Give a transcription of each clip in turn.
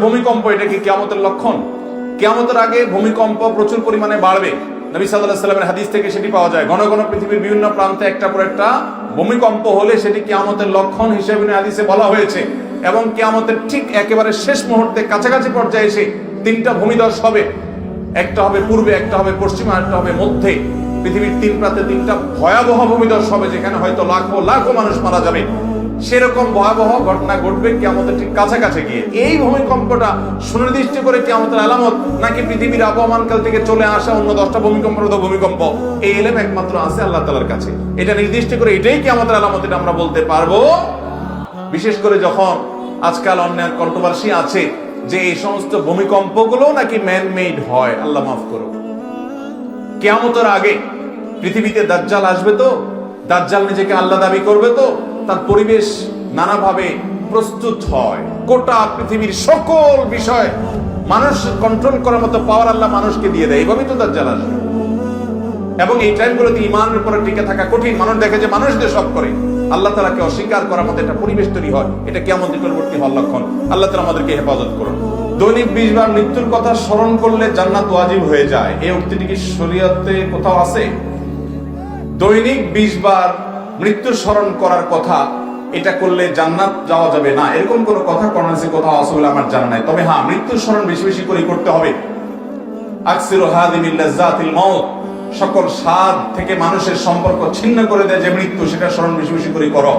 ভূমিকম্প, এটা কি কিয়ামতের লক্ষণ? কিয়ামতের আগে ভূমিকম্প প্রচুর পরিমাণে বাড়বে। নবী সাল্লাল্লাহু আলাইহি ওয়াসাল্লামের হাদিস থেকে সেটি পাওয়া যায়। ঘন ঘন পৃথিবীর বিভিন্ন প্রান্তে একটা পর একটা ভূমিকম্প হলে সেটি কিয়ামতের লক্ষণ হিসেবে হাদিসে বলা হয়েছে। এবং কিয়ামতের ঠিক একেবারে শেষ মুহূর্তে কাছাকাছি পর্যায়ে এসে তিনটা ভূমিধস হবে। একটা হবে পূর্বে, একটা হবে পশ্চিমে, একটা হবে মধ্যে। পৃথিবীর তিন প্রান্তে তিনটা ভয়াবহ ভূমিধস হবে, যেখানে হয়তো লাখো লাখো মানুষ মারা যাবে। সেরকম ভয়াবহ ঘটনা ঘটবে কিয়ামতের ঠিক কাছাকাছি গিয়ে। এই ভূমিকম্পটা সুনির্দিষ্ট করে কিয়ামতের আলামত, নাকি পৃথিবীর আবহমানকাল থেকে চলে আসা অন্য 10টা ভূমিকম্প, এই ইলম একমাত্র আছে আল্লাহ তাআলার কাছে। এটা নির্দিষ্ট করে এটাই কিয়ামতের আলামত, এটা আমরা বলতে পারবো। বিশেষ করে যখন আজকাল অন্য কন্ট্রোভার্সি আছে যে এই সমস্ত ভূমিকম্পগুলো নাকি ম্যান মেড হয়। আল্লাহ মাফ করো। কিয়ামতের আগে পৃথিবীতে দাজ্জাল আসবে, তো দাজ্জাল নিজেকে আল্লাহ দাবি করবে, তো তার পরিবেশ নানাভাবে প্রস্তুত হয়। গোটা পৃথিবীর সকল বিষয় মানুষ কন্ট্রোল করার মতো পাওয়ার আল্লাহ মানুষকে দিয়ে দেয়। এইভাবেই তো দাজ্জাল আসবে। এবং এই টাইমগুলোতে ঈমানের উপরে টিকে থাকা কঠিন। মানুষ দেখে যে মানুষ যে সব করে, আল্লাহ তাআলাকে অস্বীকার করার মতো একটা পরিবেশ তৈরি হয়। এটা কিয়ামত নিকটবর্তী হওয়ার লক্ষণ। আল্লাহ তাআলা আমাদেরকে হেফাজত করুন। দৈনিক 20 বার মৃত্যুর কথা স্মরণ করলে জান্নাত ওয়াজিব হয়ে যায়, এই উক্তিটি কি শরীয়তে কোথাও আছে? দৈনিক 20 বার মৃত্যু স্মরণ করার কথা, এটা করলে জান্নাত যাওয়া যাবে না, এরকম কোনো কথা কোরআনে কোথাও আছে বলে আমার জানা নাই। তবে হ্যাঁ, মৃত্যু স্মরণ বেশি বেশি করে করতে হবে। আকসিরু হাদিমিল লাজ্জাতিল মাউত, সকল স্বাদ থেকে মানুষের সম্পর্ক ছিন্ন করে দেয় যে মৃত্যু, সেটা স্মরণ বেশি বেশি করে করো।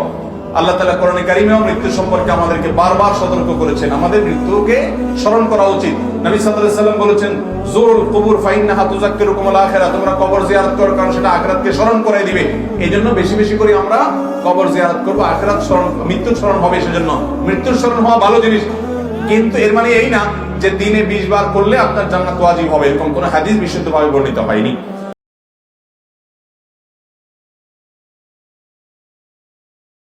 আল্লাহ তাআলা কোরআনে কারিমেও মৃত্যু সম্পর্কে আমাদেরকে বারবার সতর্ক করেছেন। আমাদের মৃত্যুকে স্মরণ করা উচিত। নবী সাল্লাল্লাহু আলাইহি ওয়াসাল্লাম বলেছেন, জুরুল কুবুর ফাইন্নাহা তুযাক্কিরুকুমুল আখিরাহ, তোমরা কবর জিয়ারত করো, কারণ সেটা আখিরাতকে স্মরণ করায় দিবে। এইজন্য বেশি বেশি করে আমরা কবর জিয়ারত করব, আখিরাত স্মরণ, মৃত্যুর স্মরণ হবে। সেজন্য মৃত্যুর স্মরণ হওয়া ভালো জিনিস, কিন্তু এর মানে এই না যে দিনে 20 বার করলে আপনার জান্নাত ওয়াজিব হবে, এরকম কোনো হাদিস বিশুদ্ধভাবে বর্ণিত হয়নি।